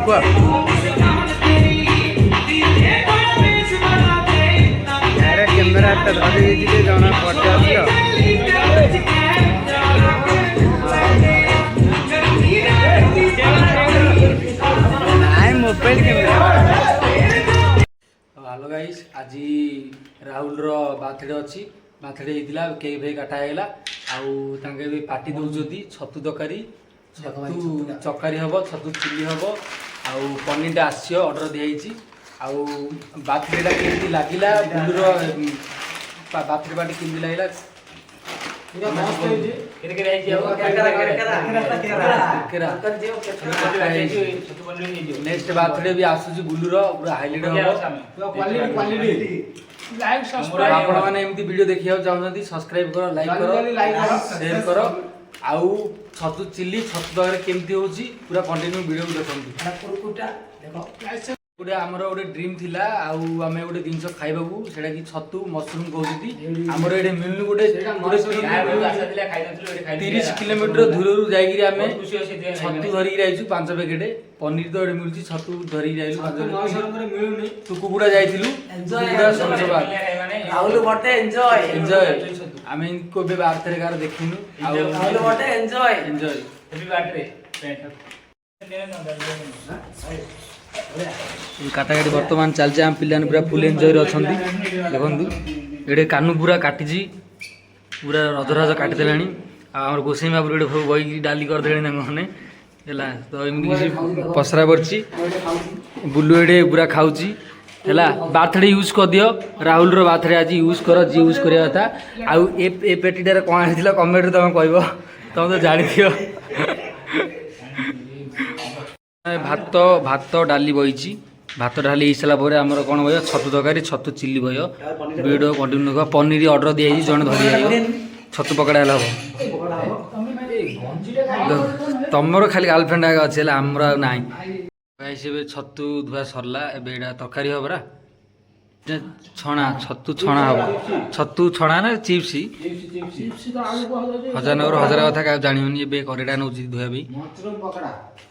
କୁହ କ୍ୟାମେରାଟା ଧରି ଦେଇଥିଲେ ଜଣା ପଡ଼ିଯାଉଛି ନାଇଁ ମୋବାଇଲ କ୍ୟାମେରା। ହ୍ୟାଲୋ ଗାଇସ୍, ଆଜି ରାହୁଲର ବାର୍ଥଡେ ଅଛି। ବାର୍ଥଡେ ହେଇଥିଲା, କେକ୍ ଫେକ୍ କାଟା ହେଇଗଲା। ଆଉ ତାଙ୍କେ ଏବେ ପାର୍ଟି ଦେଉଛନ୍ତି। ଛତୁ ତରକାରୀ, ଛତୁ ଚକାରୀ ହେବ, ଛତୁ ଚିଲି ହେବ, ଆଉ ପନିରଟା ଆସିବ, ଅର୍ଡ଼ର ଦିଆହେଇଛି। ଆଉ ବାର୍ଥଡେଟା କେମିତି ଲାଗିଲା, ବୁଲୁର ବାର୍ଥଡେ ପାର୍ଟି କେମିତି ଲାଗିଲା ନେକ୍ସଟ ବାର୍ଥଡେ ବି ଆସୁଛି ବୁଲୁର, ପୁରା ହାଇଲାଇଟ୍ ହେବ। ଆପଣମାନେ ଏମିତି ଭିଡ଼ିଓ ଦେଖିବାକୁ ଚାହୁଁଛନ୍ତି, ସବସ୍କ୍ରାଇବ୍ କର, ଲାଇକ୍ କର, ସେୟାର କର। ଆଉ ଛତୁ ଚିଲି, ଛତୁ ତରକାରୀ କେମିତି ହେଉଛି ପୁରା କଣ୍ଟିନ୍ୟୁ ଭିଡ଼ିଓ ଦେଖନ୍ତୁ। ଗୋଟେ ଆମର ଗୋଟେ ଡ୍ରିମ୍ ଥିଲା, ଆଉ ଆମେ ଗୋଟେ ଜିନିଷ ଖାଇବାକୁ, ସେଇଟା କି ଛତୁ ମସରୁମ କହୁଛନ୍ତି। ଆମର ଏଠି ମିଳୁନି, ଗୋଟେ 30 କିଲୋମିଟର ଦୂରରୁ ଯାଇକିରି ଆମେ ଛତୁ ଧରିକି ଯାଇଛୁ 5 ପ୍ୟାକେଟ। ପନିର ତ ଏଠି ମିଳୁଛି, ଛତୁ ଧରିକି ଯାଇଛୁ 5 ପ୍ୟାକେଟ ମିଳୁନି। ତୁ କୁକୁଡ଼ା ଯାଇଥିଲୁ, ଏନ୍ଜୟ। ଆମେ କେବେ ବାର୍ଥଡେ କାହାର ଦେଖିନୁ। ଆଉ ଏନ୍ଜୟ କାଟାକାଟି ବର୍ତ୍ତମାନ ଚାଲିଛି। ଆମ ପିଲାମାନେ ପୁରା ଫୁଲ ଏନ୍ଜୟରେ ଅଛନ୍ତି। ଦେଖନ୍ତୁ ଏଠି କାନୁ ପୁରା କାଟିଛି, ପୁରା ରଜରାଜ କାଟିଦେଲାଣି। ଆଉ ଆମର ଗୋସାଇଁ ବାବୁର ଏଠି ସବୁ ବହିକି ଡାଲି କରିଦେଲେଣି ତାଙ୍କ ମାନେ ହେଲା। ତ ଏମିତି କିଛି ପସରା ପଡ଼ିଛି। ବୁଲୁ ଏଠି ପୁରା ଖାଉଛି ହେଲା। ବାର୍ଥଡେ ୟୁଜ୍ କରିଦିଅ, ରାହୁଲର ବାର୍ଥଡେ ଆଜି ୟୁଜ୍ କର, ଯିଏ ୟୁଜ୍ କରିବା କଥା। ଆଉ ଏ ପେଟିଟାରେ କ'ଣ ହେଇଥିଲା କମେଣ୍ଟରେ ତମେ କହିବ, ତମେ ତ ଜାଣିଥିବ। ଭାତ ଡାଲି ବଇଛି। ଭାତ ଡାଲି ହେଇସାରିଲା ପରେ ଆମର କ'ଣ ବହିବ, ଛତୁ ତରକାରୀ, ଛତୁ ଚିଲି ବହିବ। ଭିଡ଼ିଓ କଣ୍ଟିନ୍ୟୁ କର। ପନିର ଅର୍ଡ଼ର ଦିଆଯାଇଛି, ଜଣେ ଧରି ଆସିବ। ଛତୁ ପକୋଡ଼ା ହେଲା ହେବ। ତମର ଖାଲି ଗାର୍ଲଫ୍ରେଣ୍ଡ ଆଗ ଅଛି ହେଲା, ଆମର ଆଉ ନାହିଁ। ଏବେ ଛତୁ ଧୁଆ ସରିଲା, ଏବେ ଏଇଟା ତରକାରୀ ହେବ ପରା, ଛଣା ଛତୁ ଛଣା ହେବ। ଛତୁ ଛଣା ନା ଚିପ୍ସ, ହଜାର କଥା କାହାକୁ ଜାଣିବନି। ଏବେ କରେଇଟା ନେଉଛି ଧୋଇବା ପାଇଁ।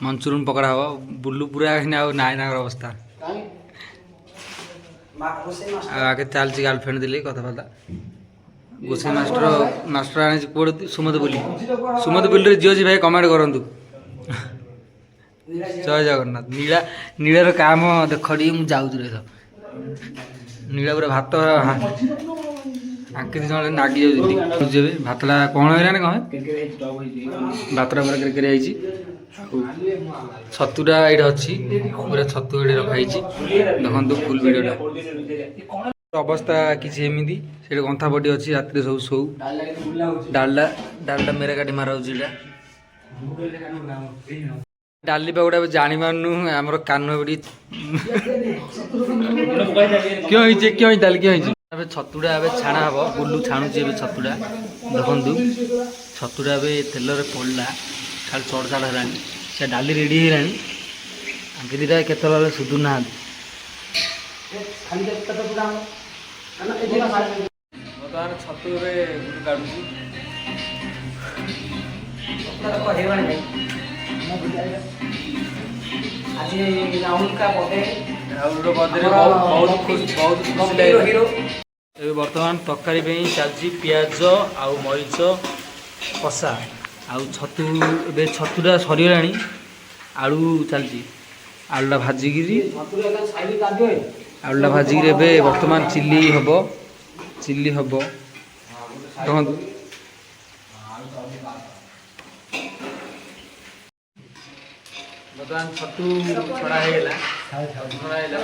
ମଞ୍ଚୁରିୟନ ପକୋଡ଼ା ହେବ। ବୁଲୁ ପୁରା ଆଉ ନାହିଁ ତାଙ୍କର ଅବସ୍ଥା। ଆଉ ଆଗେ ଚାଲିଛି ଗାର୍ଲଫ୍ରେଣ୍ଡ ଦେଲେ କଥାବାର୍ତ୍ତା। ଗୋସାଇଁ ମାଷ୍ଟର ଆଣିଛି କୁଆଡ଼େ, ସୁମତ ବୁଲିରେ ଝିଅ ଅଛି ଭାଇ କମେଣ୍ଟ କରନ୍ତୁ। ଜୟ ଜଗନ୍ନାଥ। ନୀଳାର କାମ ଦେଖ ଟିକେ, ମୁଁ ଯାଉଛି ରହ। ନୀଳା ପୁରା ଭାତ ଆଙ୍କି ଜଣେ ନାଗି ଯାଉଛି। ଭାତଟା କ'ଣ ହେଇଲାଣି, କ'ଣ ଭାତଟା ପୁରା କେରକେରିଆ ହେଇଛି। ଛତୁଟା ଏଇଠି ଅଛି, ପୁରା ଛତୁ ଏଠି ରଖାହେଇଛି। ଦେଖନ୍ତୁ ଫୁଲ୍ ଭିଡ଼ିଓଟା। ଅବସ୍ଥା କିଛି ଏମିତି। ସେଇଠି ଗନ୍ଥା ପଟି ଅଛି, ରାତିରେ ସବୁ ଶୋଉ। ଡାଲଟା ମେରା କାଟି ମାରା ହେଉଛି। ଏଇଟା ଡାଲି ପାଗୁଡ଼ା ଏବେ ଜାଣିପାରୁନୁ। ଆମର କାନ ଏଠି କିଏ ହେଇଛି ଡାଲି କିଏ ହେଇଛି। ଏବେ ଛତୁଟା ଏବେ ଛାଣା ହେବ। ବୁଲୁ ଛାଣୁଛି ଏବେ ଛତୁଟା। ଦେଖନ୍ତୁ ଛତୁଟା ଏବେ ତେଲରେ ପଡ଼ିଲା, ଖାଲି ଚଡ଼ ଚାଡ଼ ହେଲାଣି। ସେ ଡାଲି ରେଡ଼ି ହେଇଗଲାଣି। ଆଙ୍କେ ଦୁଇଟା କେତେବେଳେ ସୁଧୁ ନାହାନ୍ତି। ବର୍ତ୍ତମାନ ଛତୁ ଏବେ ବୁଲୁ କାଢୁଛି। ଏବେ ବର୍ତ୍ତମାନ ତରକାରୀ ପାଇଁ ଚାଲିଛି ପିଆଜ ଆଉ ମରିଚ କଷା। ଆଉ ଛତୁ, ଏବେ ଛତୁଟା ସରିଗଲାଣି। ଆଳୁ ଚାଲିଛି, ଆଳୁଟା ଭାଜିକିରି ଏବେ ବର୍ତ୍ତମାନ ଚିଲି ହେବ। ଦେଖନ୍ତୁ ବର୍ତ୍ତମାନ ଛତୁ ଛଡ଼ା ହେଇଗଲା। ଛତୁ ହେଇଗଲା।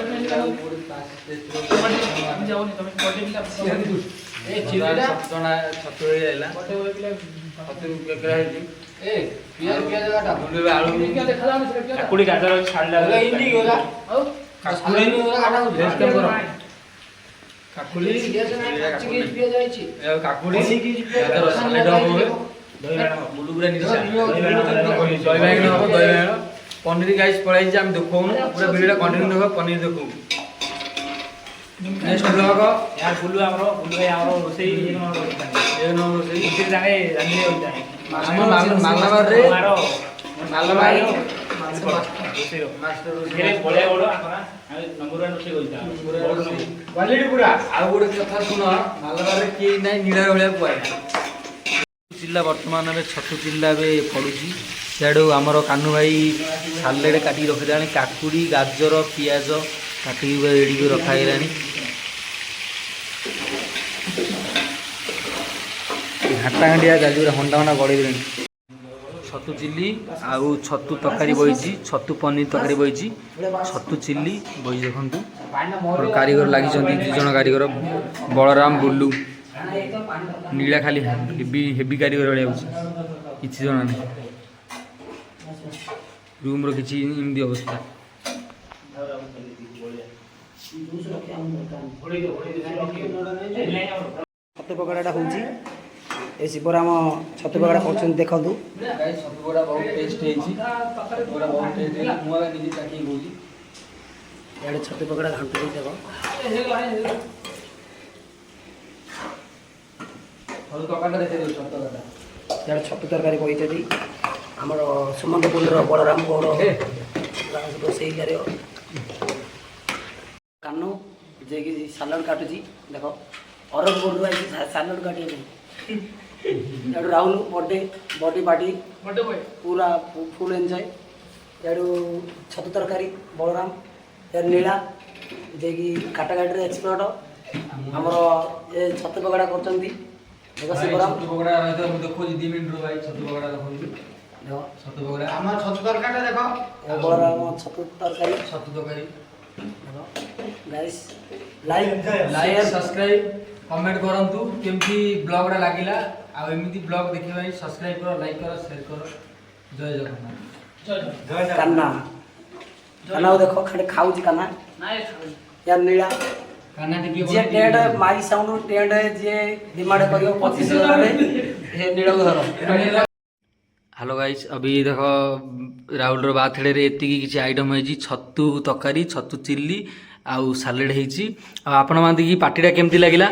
पनीर गाइस पळाई जे हम देखौनु पूरा वीडियो कंटिन्यू देखो पनीर देखो नेक्स्ट ब्लॉग यार बुल्लू हमरो बुल्लू भाई हमरो रोसई एक नंबर रोसई इसे जाने रानी होता है मालमार रे मालमार ଆଉ ଗୋଟେ କଥା ଶୁଣ, ମାଲବାରେ କେହି ନାହିଁ ନୀଳା ଭଳିଆ କୁଆଡ଼େ ଚିଲ୍ଲା ବର୍ତ୍ତମାନ ଏବେ ଛତୁ ଚିଲ୍ଲା ଏବେ ପଡ଼ୁଛି। ସିଆଡ଼ୁ ଆମର କାହ୍ନୁ ଭାଇ ସାଲେଡ଼ କାଟିକି ରଖିଦେଲାଣି, କାକୁଡ଼ି ଗାଜର ପିଆଜ କାଟିକି ରେଡ଼ି କରି ରଖାହେଲାଣି। ଘାଣ୍ଟା ଘାଣ୍ଟିଆ ଚାଲିଛି, ହଣ୍ଡା ହଣ୍ଡା ଗଡ଼େଇ ଦେଲେଣି। ଛତୁ ଚିଲ୍ଲି ଆଉ ଛତୁ ତରକାରୀ ବଇଛି, ଛତୁ ପନିର ତରକାରୀ ବଇଛି, ଛତୁ ଚିଲ୍ଲି ବଇଛି। ଦେଖନ୍ତୁ କାରିଗର ଲାଗିଛନ୍ତି 2 ଜଣ କାରିଗର, ବଳରାମ ବୁଲୁ। ନୀଳା ଖାଲି ହେଭି କାରିଗର ଭଳିଆ ହେଉଛି, କିଛି ଜଣା ନାହିଁ। ରୁମ୍ର କିଛି ଏମିତି ଅବସ୍ଥା। ଛତୁ ପକୋଡ଼ାଟା ହେଉଛି ଏ ଶିବରାମ ଛତୁ ପକୋଡ଼ା କରୁଛନ୍ତି ଦେଖନ୍ତୁ। ଛତୁ ପକୋଡ଼ା ବହୁତ ଟେଷ୍ଟ ହେଇଛି, ବହୁତ ଟେଷ୍ଟ ହେଇଛି। ମୁଁ ନିଜେ ଚାଖିକି କହୁଛି। ଇଆଡ଼େ ଛତୁ ପକୋଡ଼ା ଘାଣ୍ଟୁ ଦେଇ ଦେଖ। ଇଆଡ଼େ ଛତୁ ତରକାରୀ କହିଛନ୍ତି ଆମର ସୁମନ୍ତପୁରର ବଳରାମ ଗୌଡ଼ ରୋଷେଇ କରିବ। କାହ୍ନୁ ଯିଏକି ସାଲାଡ଼ କାଟୁଛି ଦେଖ, ଅରଗପୁରରୁ ଆସିଛି ସାଲାଡ଼ କାଟିବା ପାଇଁ। ଇଆଡ଼ୁ ରାହୁଲ ବଡି ପାର୍ଟି ପୁରା ଫୁଲ୍ ଏନ୍ଜୟ। ଇଆଡ଼ୁ ଛତୁ ତରକାରୀ ବଳରାମ, ଇଆଡ଼ୁ ନୀଳା ଯିଏକି କାଟାକାଟିରେ ଏକ୍ସପର୍ଟ। ଆମର ଏ ଛତୁ ପକୋଡ଼ା କରୁଛନ୍ତି ଦେଖ ଶିବରାମ। ଛତୁ ପକୋଡ଼ା ମୁଁ ଦେଖୁଛି 2 ମିନିଟ୍ରୁ ଭାଇ ଛତୁ ପକୋଡ଼ା ଦେଖନ୍ତୁ। ଦେଖ ଛତୁ ପକୋଡ଼ା ଆମର ଛତୁ ତରକାରୀଟା ଦେଖ, ବଳରାମ ଛତୁ ତରକାରୀ ଦେଖ। ଗାଇସ୍ ଲାଇକ୍ ସବସ୍କ୍ରାଇବ୍ କମେଣ୍ଟ କରନ୍ତୁ କେମିତି ବ୍ଲଗ୍ଟା ଲାଗିଲା। ଆଉ ଏମିତି ବ୍ଲଗ୍ ଦେଖିବା ପାଇଁ ସବସ୍କ୍ରାଇବ୍ କର, ଲାଇକ୍ କର, ସେୟାର କର। ଜୟ ଜଗନ୍ନାଥ। କାହ୍ନା କାହ୍ନାକୁ ଦେଖ ଖାଲି ଖାଉଛି କାହ୍ନା। ୟାର ନୀଳା ଯିଏ ଟେଣ୍ଟ ମାଇ ସାଉଣ୍ଡ ଟେଣ୍ଟ ଯିଏ ଡିମାଣ୍ଡ କରିବ 25,000 ନୀଳକୁ ଧର। हेलो गाइस, अभी देखो राहुल बार्थडे रे एतिकी किसी आइटम है छतु तकारी, छतु चिल्ली आउ सालेड होती। आपण मान की पार्टीटा केमती लगिला?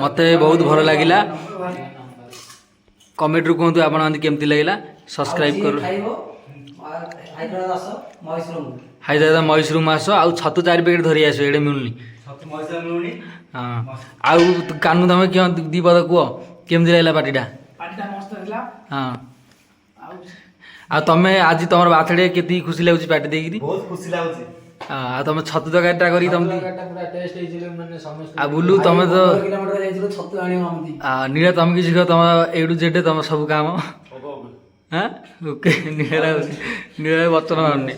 मते बहुत भल लगिला। कमेंट रु कहतु आपण मान केमती लगिला। सब्सक्राइब करू। हाइद्राबाद महेशरूम आस आउ छतु 4 पैकेट धरी आस, एडे मिलुनी। हाँ आउ कानू तुम क्यों 2 पद कह केमती लगिला पार्टीटा? हाँ आ तमे आज तुम बार्थडे केती खुशी लगुच पार्टी देगी? बहुत खुशी लगुच। हाँ तुम छतु तरकारीटा करी तुम आ बुलू तुम तो नीला तुम किसी कह तुम ए टू जेड तुम सब काम। हाँ ओके नीला बचन मारनी।